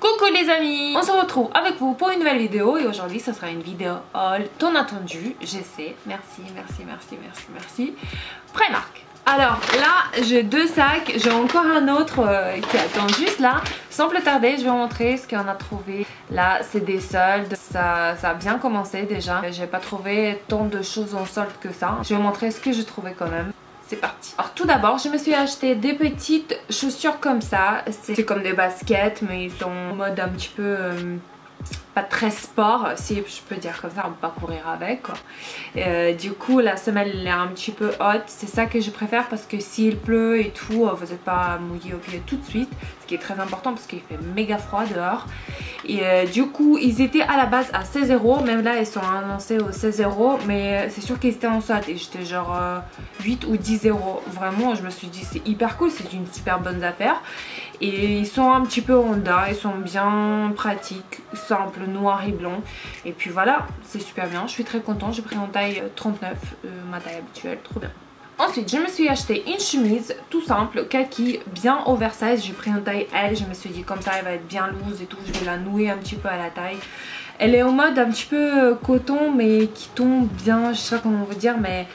Coucou les amis, on se retrouve avec vous pour une nouvelle vidéo et aujourd'hui ça sera une vidéo haul tant attendue, j'essaie, merci, Primark. Alors là j'ai deux sacs, j'ai encore un autre qui attend juste là. Sans plus tarder je vais vous montrer ce qu'on a trouvé. Là c'est des soldes, ça a bien commencé déjà. J'ai pas trouvé tant de choses en solde que ça. Je vais vous montrer ce que j'ai trouvé quand même. C'est parti. Alors tout d'abord je me suis acheté des petites chaussures comme ça. C'est comme des baskets mais ils sont en mode un petit peu pas très sport, si je peux dire comme ça, on peut pas courir avec quoi. Du coup la semelle elle est un petit peu haute, c'est ça que je préfère parce que s'il pleut et tout, vous n'êtes pas mouillé au pied tout de suite, ce qui est très important parce qu'il fait méga froid dehors. Et du coup ils étaient à la base à 16 €, même là ils sont annoncés aux 16 €, mais c'est sûr qu'ils étaient en solde et j'étais genre 8 ou 10 €. Vraiment je me suis dit c'est hyper cool, c'est une super bonne affaire. Et ils sont un petit peu Honda, ils sont bien pratiques, simples, noir et blanc. Et puis voilà, c'est super bien, je suis très contente. J'ai pris en taille 39, ma taille habituelle, trop bien. Ensuite, je me suis acheté une chemise tout simple, kaki, bien oversize. J'ai pris en taille L, je me suis dit comme ça elle va être bien loose et tout. Je vais la nouer un petit peu à la taille. Elle est en mode un petit peu coton mais qui tombe bien, je sais pas comment vous dire, mais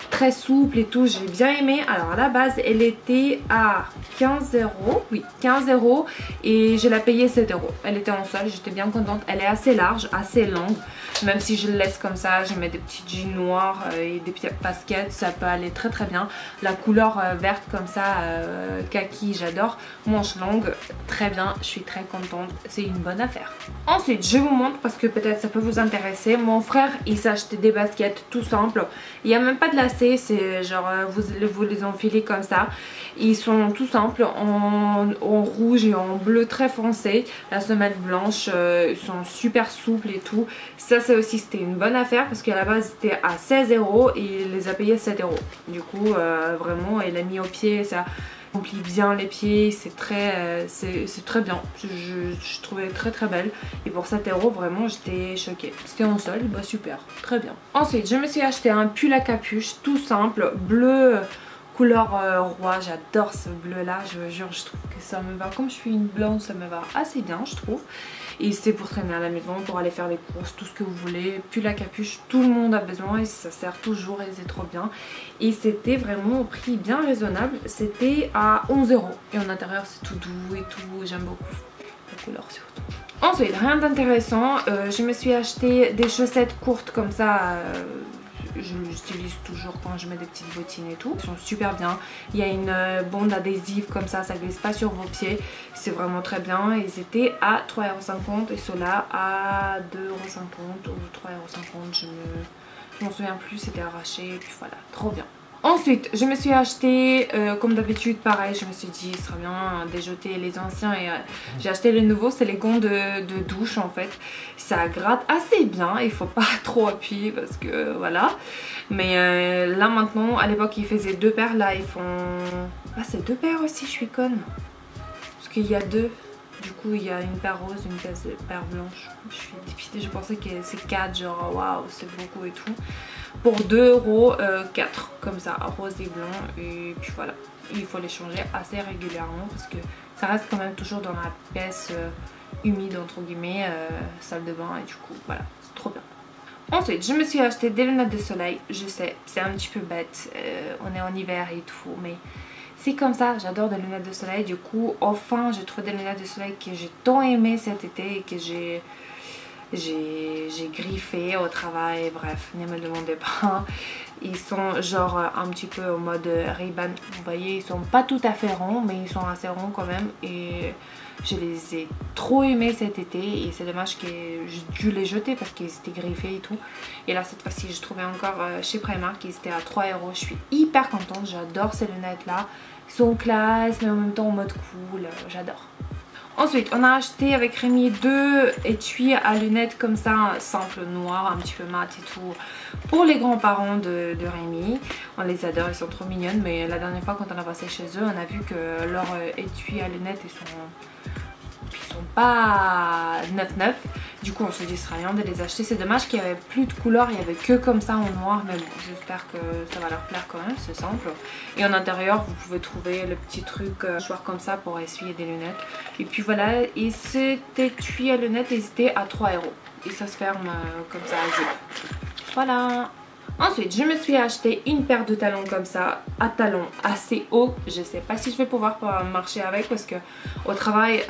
très souple et tout, j'ai bien aimé. Alors à la base elle était à 15 €, oui 15 € et je l'ai payée 7 €. Elle était en solde, j'étais bien contente. Elle est assez large, assez longue, même si je le laisse comme ça, je mets des petits jeans noirs et des petites baskets, ça peut aller très très bien. La couleur verte comme ça, kaki, j'adore. Manche longue, très bien, je suis très contente, c'est une bonne affaire. Ensuite je vous montre parce que peut-être ça peut vous intéresser. Mon frère il s'est acheté des baskets tout simples, il n'y a même pas de lacets, c'est genre vous les enfilez comme ça. Ils sont tout simples en rouge et en bleu très foncé. La semelle blanche, ils sont super souples et tout. Ça c'est aussi, c'était une bonne affaire parce qu'à la base c'était à 16 € et il les a payés 7 €. Du coup vraiment il a mis au pied, ça remplit bien les pieds, c'est très bien. Je trouvais très très belle et pour 7 € vraiment j'étais choquée. C'était en solde, bah super, très bien. Ensuite je me suis acheté un pull à capuche tout simple, bleu couleur roi, j'adore ce bleu là, je vous jure, je trouve que ça me va, comme je suis une blonde ça me va assez bien je trouve. Et c'est pour traîner à la maison, pour aller faire les courses, tout ce que vous voulez. Puis la capuche, tout le monde a besoin et ça sert toujours et c'est trop bien. Et c'était vraiment au prix bien raisonnable, c'était à 11 €. Et en intérieur c'est tout doux et tout, j'aime beaucoup la couleur surtout. Ensuite, rien d'intéressant, je me suis acheté des chaussettes courtes comme ça. Je l'utilise toujours quand je mets des petites bottines et tout. Ils sont super bien. Il y a une bande adhésive comme ça glisse pas sur vos pieds. C'est vraiment très bien. Ils étaient à 3,50 € et ceux-là à 2,50 € ou 3,50 €. Je m'en souviens plus, c'était arraché. Et puis voilà, trop bien. Ensuite, je me suis acheté, comme d'habitude, pareil, je me suis dit, il sera bien de jeter les anciens et j'ai acheté les nouveaux, c'est les gants de douche en fait. Ça gratte assez bien, il faut pas trop appuyer parce que voilà. Mais là maintenant, à l'époque ils faisaient deux paires, là ils font... Ah c'est deux paires aussi, je suis conne. Parce qu'il y a deux. Du coup il y a une paire rose, une paire blanche. Je suis dépitée, je pensais que c'est 4, genre waouh c'est beaucoup et tout. Pour 2 €, 4 comme ça, rose et blanc. Et puis voilà, il faut les changer assez régulièrement parce que ça reste quand même toujours dans la pièce humide entre guillemets, salle de bain, et du coup voilà, c'est trop bien. Ensuite je me suis acheté des lunettes de soleil, je sais c'est un petit peu bête, on est en hiver et tout mais c'est comme ça, j'adore des lunettes de soleil. Du coup enfin j'ai trouvé des lunettes de soleil que j'ai tant aimé cet été et que j'ai griffé au travail, bref, ne me demandez pas. Ils sont genre un petit peu en mode Ray-Ban, vous voyez, ils sont pas tout à fait ronds mais ils sont assez ronds quand même et je les ai trop aimés cet été et c'est dommage que j'ai dû les jeter parce qu'ils étaient griffés et tout. Et là cette fois-ci j'ai trouvé encore chez Primark, ils étaient à 3 €, je suis hyper contente, j'adore ces lunettes là. Ils sont classe mais en même temps en mode cool, j'adore. Ensuite on a acheté avec Rémi deux étuis à lunettes comme ça, simple, noir, un petit peu mat et tout, pour les grands-parents de Rémi. On les adore, ils sont trop mignonnes, mais la dernière fois quand on a passé chez eux on a vu que leurs étuis à lunettes ils sont pas neuf. Du coup on se dit ce serait rien de les acheter. C'est dommage qu'il n'y avait plus de couleurs, il n'y avait que comme ça en noir, mais bon j'espère que ça va leur plaire quand même, c'est simple. Et en intérieur vous pouvez trouver le petit truc mouchoir comme ça pour essuyer des lunettes. Et puis voilà, et cet étui à lunettes était à 3 €. Et ça se ferme comme ça à zip. Voilà. Ensuite je me suis acheté une paire de talons comme ça, à talons assez hauts. Je sais pas si je vais pouvoir marcher avec parce que au travail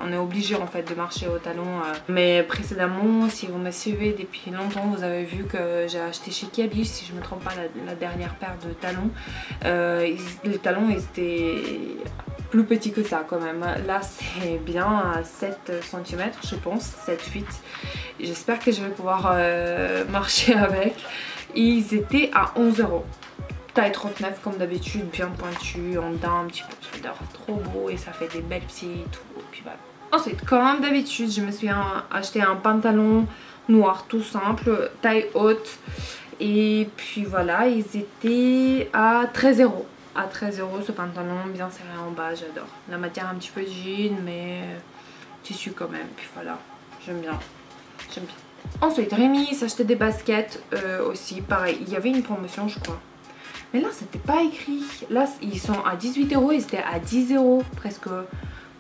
on est obligé en fait de marcher aux talons. Mais précédemment, si vous me suivez depuis longtemps, vous avez vu que j'ai acheté chez Kiabi, si je me trompe pas, la dernière paire de talons. Les talons ils étaient plus petits que ça quand même. Là c'est bien à 7 cm je pense, 7-8. J'espère que je vais pouvoir marcher avec. Ils étaient à 11 €. Taille 39 comme d'habitude, bien pointu, en daim un petit peu. J'adore, trop beau et ça fait des belles pieds et tout. Et puis voilà. Ensuite, comme d'habitude, je me suis acheté un pantalon noir tout simple, taille haute. Et puis voilà, ils étaient à 13 €. À 13 € ce pantalon, bien serré en bas, j'adore. La matière un petit peu jean, mais tissu quand même. Puis voilà, j'aime bien. J'aime bien. Ensuite Rémi s'achetait des baskets aussi, pareil, il y avait une promotion je crois. Mais là c'était pas écrit, là ils sont à 18 €, ils étaient à 10 €, presque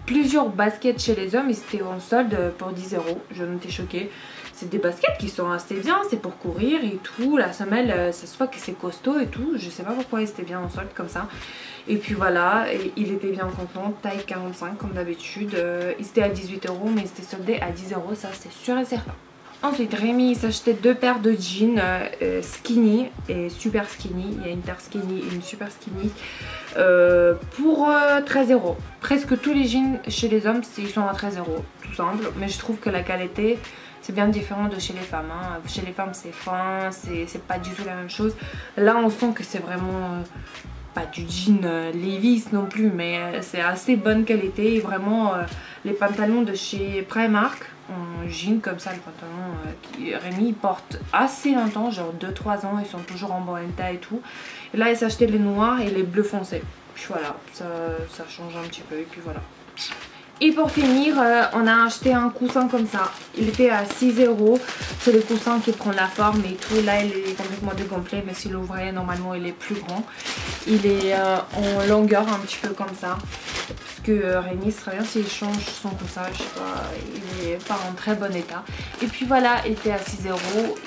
plusieurs baskets chez les hommes, ils étaient en solde pour 10 €, je m'étais choquée. C'est des baskets qui sont assez bien, c'est pour courir et tout, la semelle ça se voit que c'est costaud et tout, je sais pas pourquoi ils étaient bien en solde comme ça. Et puis voilà, et il était bien content, taille 45 comme d'habitude, ils étaient à 18 €, mais ils étaient soldés à 10 €, ça c'est sûr et certain. Ensuite Rémi s'achetait deux paires de jeans skinny et super skinny. Il y a une paire skinny et une super skinny pour 13 €. Presque tous les jeans chez les hommes ils sont à 13 € tout simple. Mais je trouve que la qualité c'est bien différent de chez les femmes. Chez les femmes c'est fin, c'est pas du tout la même chose. Là on sent que c'est vraiment pas du jean Levi's non plus, mais c'est assez bonne qualité. Et vraiment les pantalons de chez Primark en jean comme ça, le pantalon Rémi porte assez longtemps, genre 2-3 ans, ils sont toujours en bon état et tout. Et là il s'est acheté les noirs et les bleus foncés. Puis voilà, ça change un petit peu et puis voilà. Et pour finir, on a acheté un coussin comme ça. Il était à 6 €. C'est le coussin qui prend la forme et tout. Là, il est complètement dégonflé, mais si vous l'ouvrez, normalement, il est plus grand. Il est en longueur, un petit peu comme ça. Parce que Rémi serait bien s'il change son coussin, je sais pas. Il est pas en très bon état. Et puis voilà, il était à 6 €.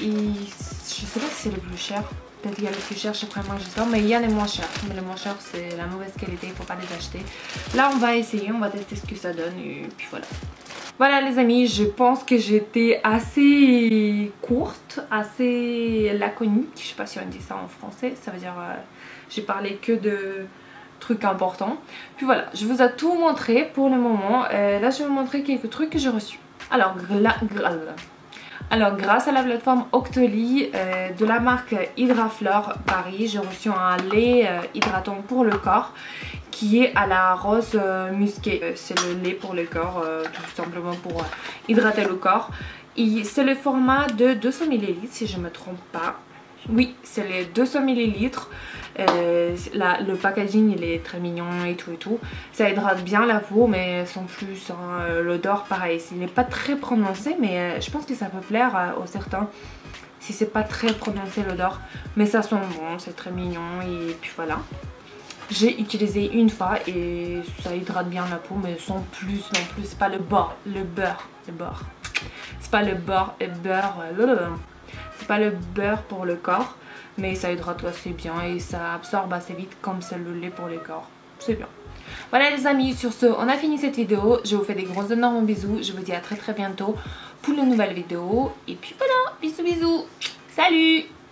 Et je sais pas si c'est le plus cher. Peut-être qu'il y a les plus chers chez Primark, j'espère, mais il y a les moins chers. Mais les moins chers c'est la mauvaise qualité, il ne faut pas les acheter. Là on va essayer, on va tester ce que ça donne et puis voilà. Voilà les amis, je pense que j'étais assez courte, assez laconique. Je sais pas si on dit ça en français, ça veut dire j'ai parlé que de trucs importants. Puis voilà, je vous ai tout montré pour le moment. Là je vais vous montrer quelques trucs que j'ai reçus. Alors grâce à la plateforme Octoly de la marque Hydrafleur Paris, j'ai reçu un lait hydratant pour le corps qui est à la rose musquée. C'est le lait pour le corps, tout simplement pour hydrater le corps. C'est le format de 200 ml si je ne me trompe pas. Oui, c'est les 200 ml. Le packaging il est très mignon et tout. Ça hydrate bien la peau, mais sans plus l'odeur pareil, il n'est pas très prononcé, mais je pense que ça peut plaire aux certains si c'est pas très prononcé l'odeur, mais ça sent bon, c'est très mignon. Et puis voilà, j'ai utilisé une fois et ça hydrate bien la peau, mais sans plus non plus. C'est pas le beurre, c'est pas le beurre c'est pas le beurre pour le corps, mais ça hydrate assez bien et ça absorbe assez vite comme c'est le lait pour le corps. C'est bien. Voilà les amis, sur ce on a fini cette vidéo. Je vous fais des gros énormes bisous. Je vous dis à très bientôt pour une nouvelle vidéo. Et puis voilà, bisous bisous. Salut!